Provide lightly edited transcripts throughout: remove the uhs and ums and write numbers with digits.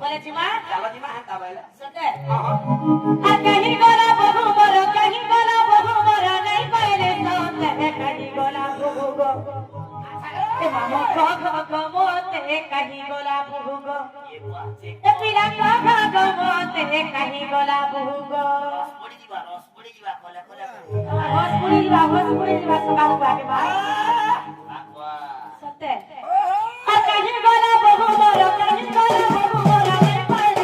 बोले जिमा चलो जी मां का बैला सते आ कहीं गोला बहु मोर कहीं गोला बहु मोर नहीं पहले सोते कहीं गोला बहु गो ए मामो खो मोते कहीं गोला बहु गो ये बुआ से ए पीला खो मोते कहीं गोला बहु गो रस पड़ी जीवा कोला कोला हॉस्पिटल जीवा सका बाके बा आक्वा सते आ कहीं गोला बहु मोर कहीं गोला बहु मोर नहीं पहले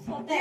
सोते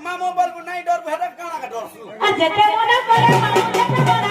मामो बल्बु नाइ डर भएर काना का डर छु जेते मना करे मामो जेते